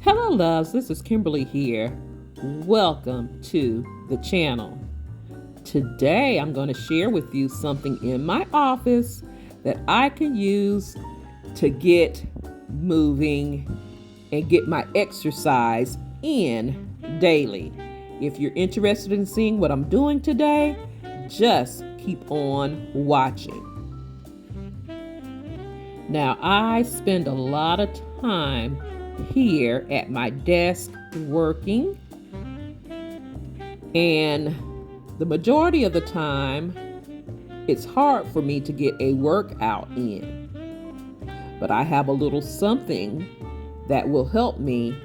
Hello loves, this is Kimberly here. Welcome to the channel. Today I'm going to share with you something in my office that I can use to get moving and get my exercise in daily. If you're interested in seeing what I'm doing today, just keep on watching. Now I spend a lot of time here at my desk working, and the majority of the time it's hard for me to get a workout in, but I have a little something that will help me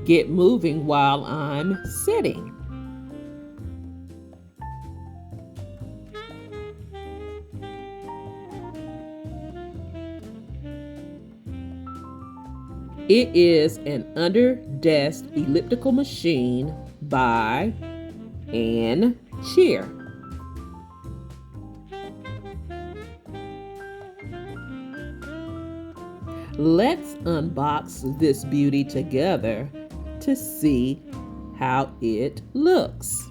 get moving while I'm sitting. It is an under-desk elliptical machine by Ancheer. Let's unbox this beauty together to see how it looks.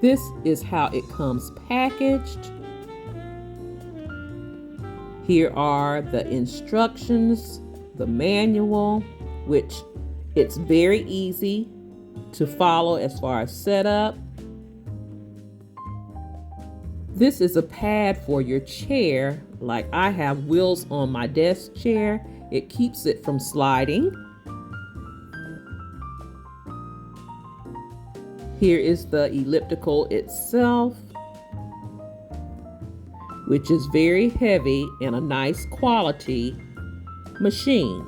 This is how it comes packaged. Here are the instructions, the manual, which it's very easy to follow as far as setup. This is a pad for your chair. Like I have wheels on my desk chair. It keeps it from sliding. Here is the elliptical itself, which is very heavy and a nice quality machine.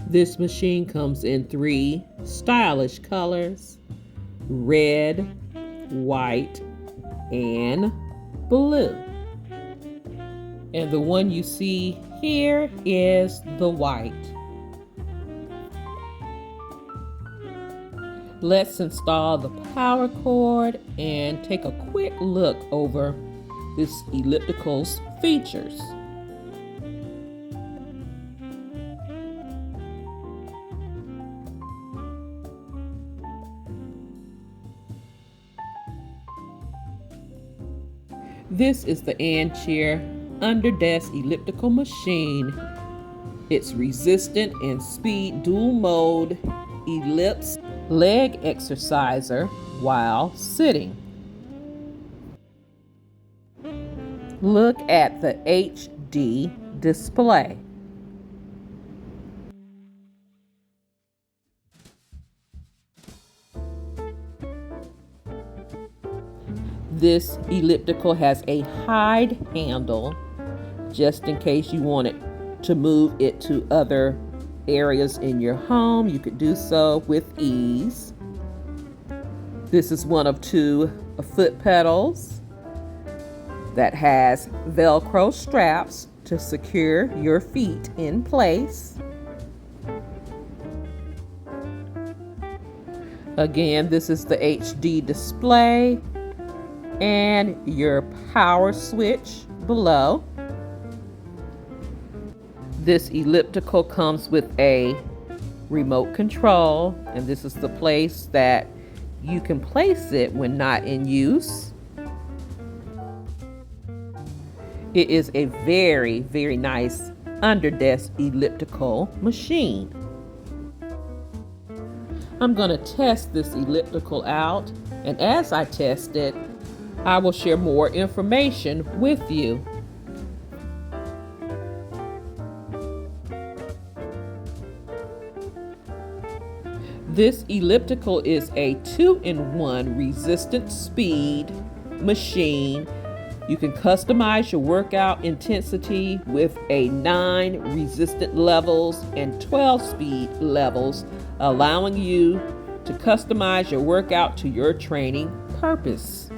This machine comes in 3 stylish colors: red, white, and blue. And the one you see here is the white. Let's install the power cord and take a quick look over this elliptical's features. This is the Ancheer under-desk elliptical machine. It's resistant and speed dual mode ellipse leg exerciser while sitting. Look at the HD display. This elliptical has a hide handle just in case you wanted to move it to other areas in your home. You could do so with ease. This is one of 2 foot pedals that has Velcro straps to secure your feet in place. Again, this is the HD display and your power switch below. This elliptical comes with a remote control, and this is the place that you can place it when not in use. It is a very, very nice under-desk elliptical machine. I'm going to test this elliptical out, and as I test it, I will share more information with you. This elliptical is a 2-in-1 resistant speed machine. You can customize your workout intensity with a 9 resistant levels and 12 speed levels, allowing you to customize your workout to your training purpose.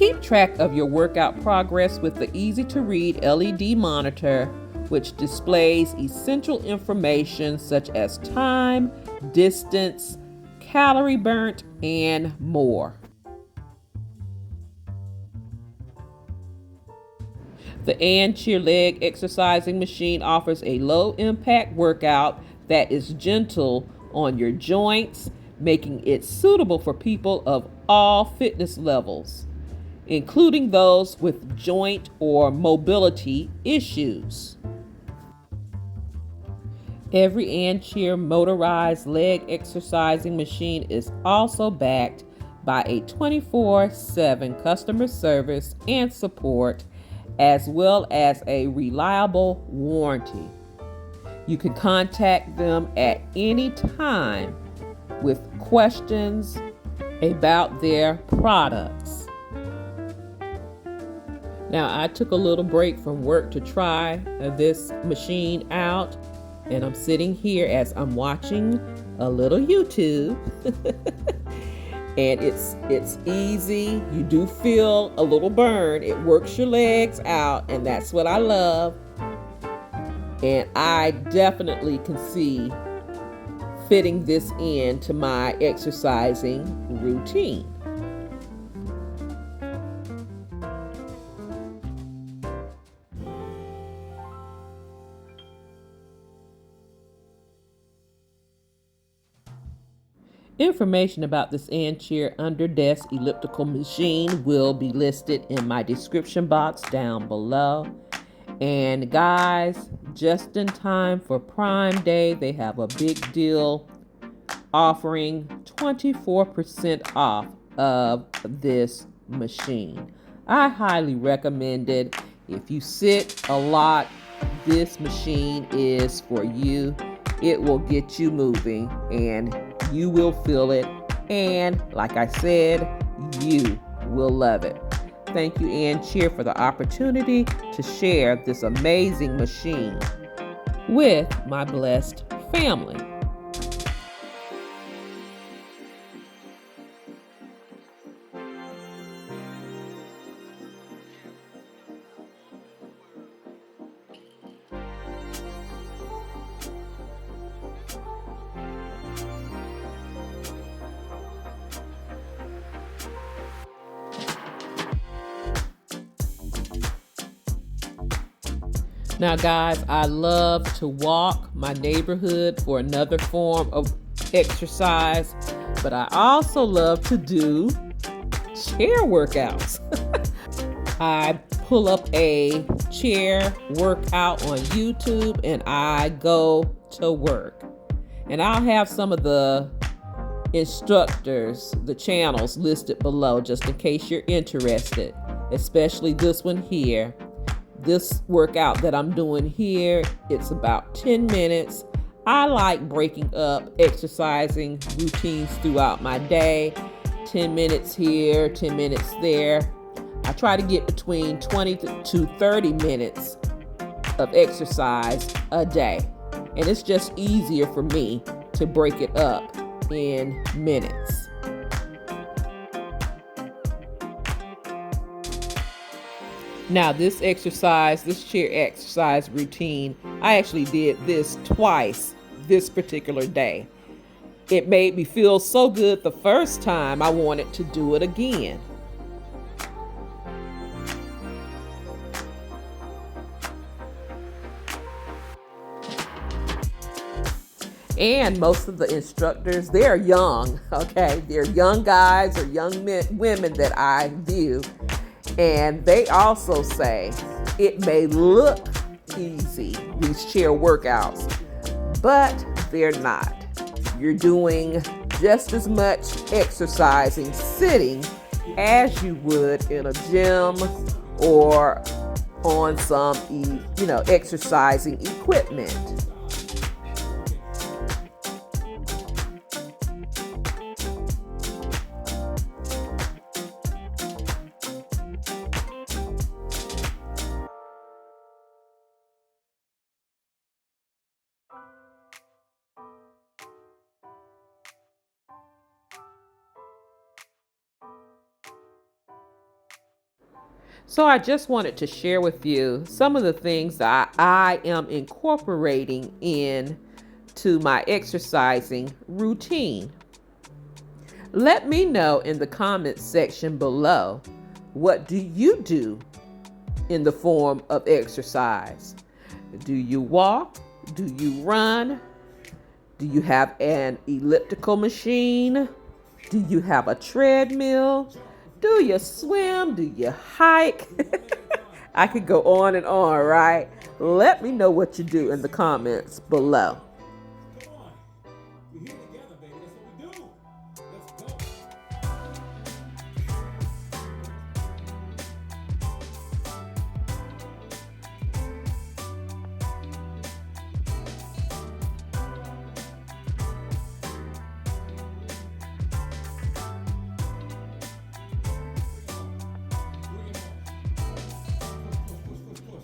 Keep track of your workout progress with the easy-to-read LED monitor, which displays essential information such as time, distance, calorie burnt, and more. The Ancheer leg exercising machine offers a low-impact workout that is gentle on your joints, making it suitable for people of all fitness levels, including those with joint or mobility issues. Every Ancheer motorized leg exercising machine is also backed by a 24/7 customer service and support, as well as a reliable warranty. You can contact them at any time with questions about their products. Now, I took a little break from work to try this machine out, and I'm sitting here as I'm watching a little YouTube. And it's easy. You do feel a little burn. It works your legs out, and that's what I love. And I definitely can see fitting this into my exercising routine. Information about this Ancheer under-desk elliptical machine will be listed in my description box down below. And guys, just in time for Prime Day, they have a big deal offering 24% off of this machine. I highly recommend it. If you sit a lot, this machine is for you. It will get you moving and you will feel it. And like I said, you will love it. Thank you, Ancheer, for the opportunity to share this amazing machine with my blessed family. Now, guys, I love to walk my neighborhood for another form of exercise, but I also love to do chair workouts. I pull up a chair workout on YouTube and I go to work. And I'll have some of the instructors, the channels listed below, just in case you're interested, especially this one here. This workout that I'm doing here, it's about 10 minutes. I like breaking up exercising routines throughout my day. 10 minutes here, 10 minutes there. I try to get between 20 to 30 minutes of exercise a day. And it's just easier for me to break it up in minutes. Now, this chair exercise routine, I actually did this twice this particular day. It made me feel so good the first time I wanted to do it again. And most of the instructors, they're young, okay? They're young guys or young women that I view. And they also say it may look easy, these chair workouts, but they're not. You're doing just as much exercising sitting as you would in a gym or on some, exercising equipment. So I just wanted to share with you some of the things that I am incorporating in to my exercising routine. Let me know in the comments section below, what do you do in the form of exercise? Do you walk? Do you run? Do you have an elliptical machine? Do you have a treadmill? Do you swim? Do you hike? I could go on and on, right? Let me know what you do in the comments below.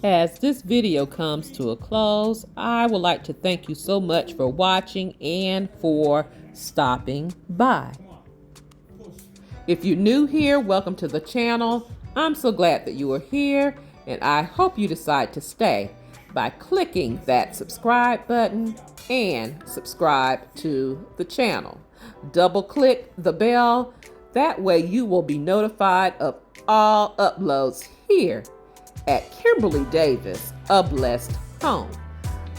As this video comes to a close, I would like to thank you so much for watching and for stopping by. If you're new here, welcome to the channel. I'm so glad that you are here, and I hope you decide to stay by clicking that subscribe button and subscribe to the channel. Double click the bell. That way you will be notified of all uploads here at Kimberly Davis, A Blessed Home.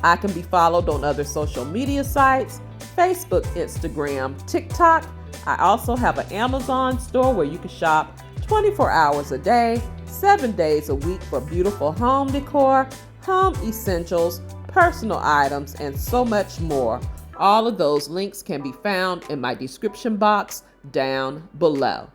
I can be followed on other social media sites, Facebook, Instagram, TikTok. I also have an Amazon store where you can shop 24 hours a day, 7 days a week for beautiful home decor, home essentials, personal items, and so much more. All of those links can be found in my description box down below.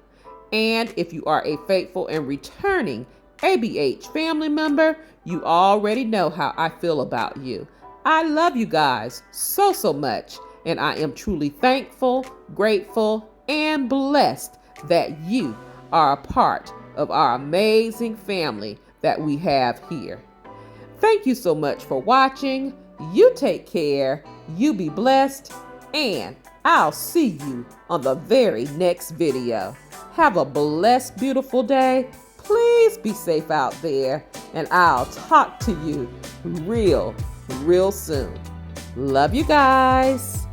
And if you are a faithful and returning ABH family member, you already know how I feel about you. I love you guys so much, and I am truly thankful, grateful, and blessed that you are a part of our amazing family that we have here. Thank you so much for watching. You take care, you be blessed, and I'll see you on the very next video. Have a blessed, beautiful day. Please be safe out there, and I'll talk to you real soon. Love you guys.